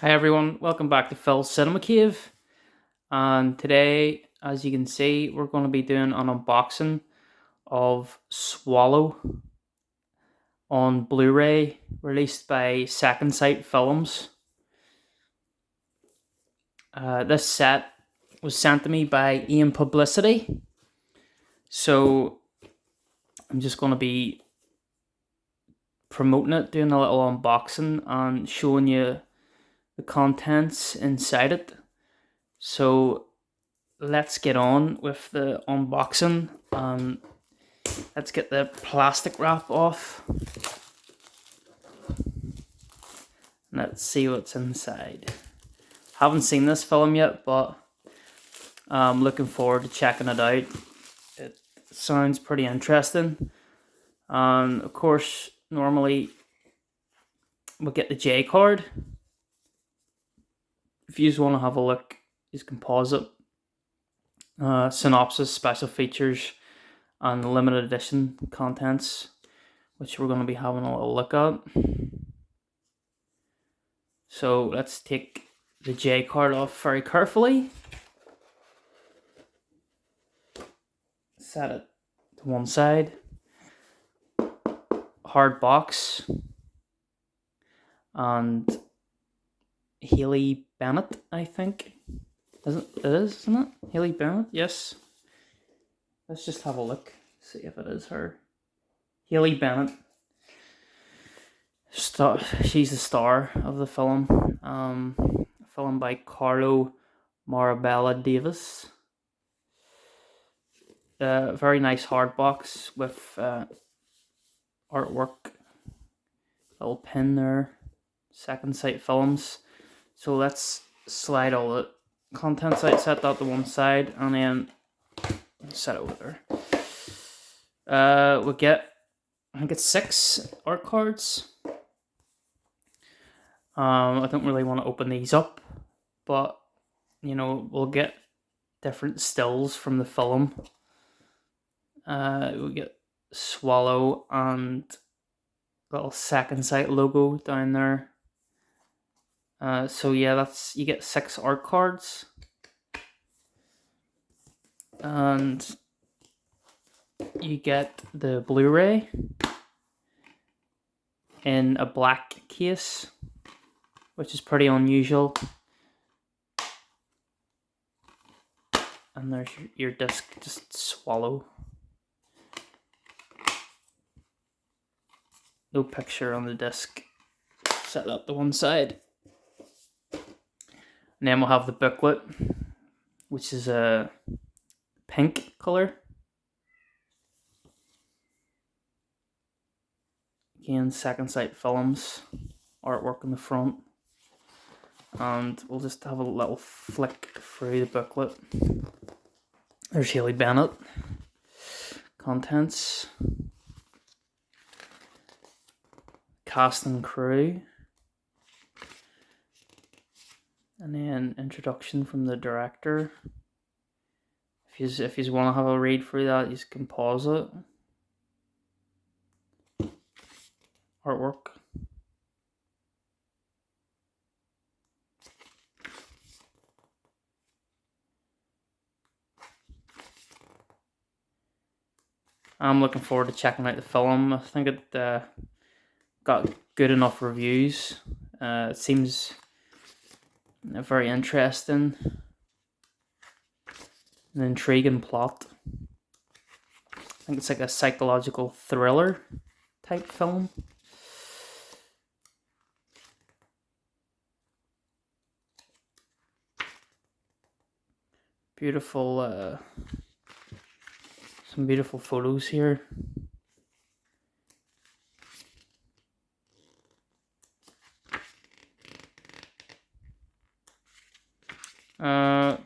Hi everyone, welcome back to Phil's Cinema Cave. And today, as you can see, we're going to be doing an unboxing of Swallow on Blu Ray, released by Second Sight Films. This set was sent to me by Ian Publicity, so I'm just going to be promoting it, doing a little unboxing, and showing you the contents inside it. So let's get on with the unboxing and let's get the plastic wrap off. Let's see what's inside. Haven't seen this film yet, but I'm looking forward to checking it out. It sounds pretty interesting. And of course, normally we'll get the J card. If you just want to have a look, you can pause it. Synopsis, special features, and limited edition contents, which we're going to be having a little look at. So let's take the J card off very carefully. Set it to one side. Hard box. And Haley Bennett, I think. It is, isn't it? Haley Bennett, yes. Let's just have a look, see if it is her. Haley Bennett. She's the star of the film. Film by Carlo Marabella Davis. Very nice hard box with artwork. Little pin there. Second Sight Films. So let's slide all the contents out, set that to one side, and then set it over there. We get, I think it's 6 art cards. I don't really want to open these up, but you know, we'll get different stills from the film. We get Swallow and little Second Sight logo down there. So yeah, you get 6 art cards, and you get the Blu Ray in a black case, which is pretty unusual. And there's your disc, just Swallow. No picture on the disc. Set that to one side. And then we'll have the booklet, which is a pink color. Again, Second Sight Films artwork in the front. And we'll just have a little flick through the booklet. There's Haley Bennett. Contents. Cast and crew. And then introduction from the director. If you want to have a read through that, you can pause it. Artwork. I'm looking forward to checking out the film. I think it got good enough reviews. It seems very interesting. An intriguing plot. I think it's like a psychological thriller type film. Beautiful, some beautiful photos here.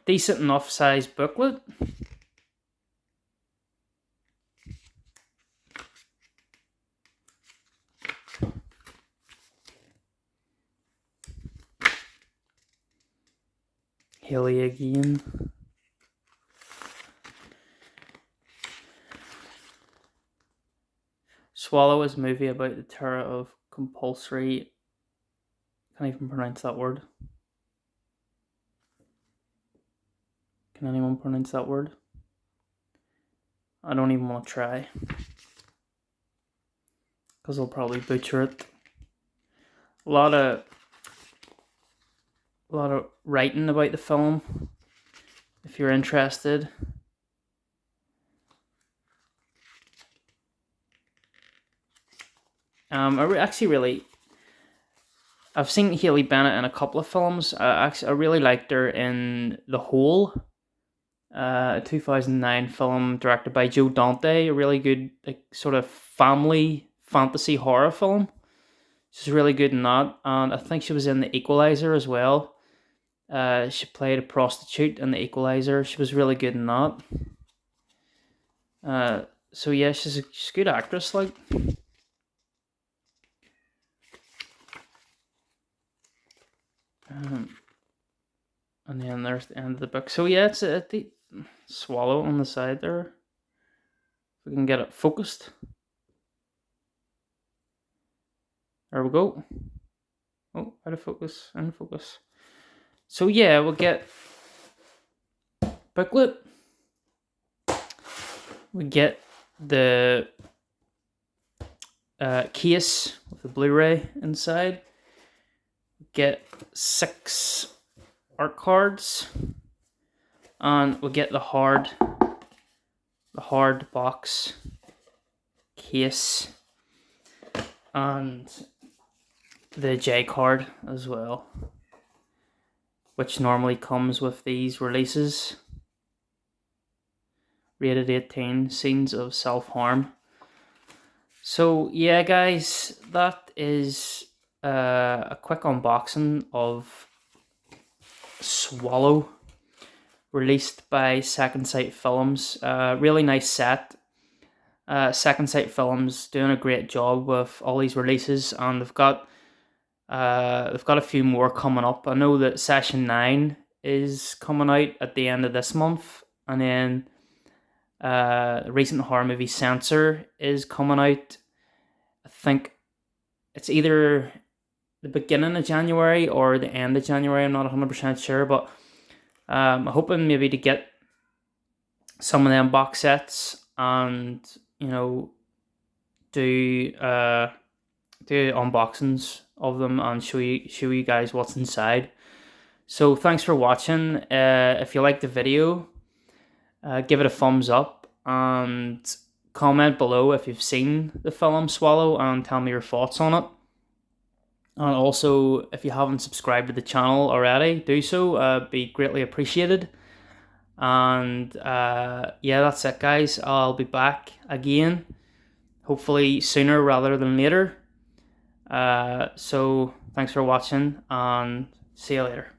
Decent enough size booklet. Haley again. Swallow is a movie about the terror of compulsory Can't even pronounce that word. Can anyone pronounce that word? I don't even want to try, because I'll probably butcher it. A lot of writing about the film, if you're interested. I've seen Haley Bennett in a couple of films. I really liked her in The Hole, a 2009 film directed by Joe Dante. A really good, sort of family fantasy horror film. She's really good in that, and I think she was in The Equalizer as well. She played a prostitute in The Equalizer. She was really good in that. So yeah, she's a good actress, like. And then there's the end of the book. So yeah, it's the swallow on the side there. If we can get it focused. There we go. Oh, out of focus, in focus. So yeah, we'll get booklet. We get the case with the Blu Ray inside. We get 6 art cards, and we'll get the hard box case, and the J card as well, which normally comes with these releases. Rated 18, scenes of self-harm. So yeah, guys, that is a quick unboxing of Swallow, released by Second Sight Films. Really nice set. Second Sight Films doing a great job with all these releases, and they've got a few more coming up. I know that Session 9 is coming out at the end of this month, and then the recent horror movie Censor is coming out. I think it's either the beginning of January or the end of January. I'm not 100% sure, but I'm hoping maybe to get some of them box sets and, you know, do unboxings of them and show you guys what's inside. So thanks for watching. If you liked the video, give it a thumbs up and comment below if you've seen the film Swallow and tell me your thoughts on it. And also, if you haven't subscribed to the channel already, do so. Be greatly appreciated. And yeah, that's it, guys. I'll be back again, hopefully sooner rather than later. So thanks for watching, and see you later.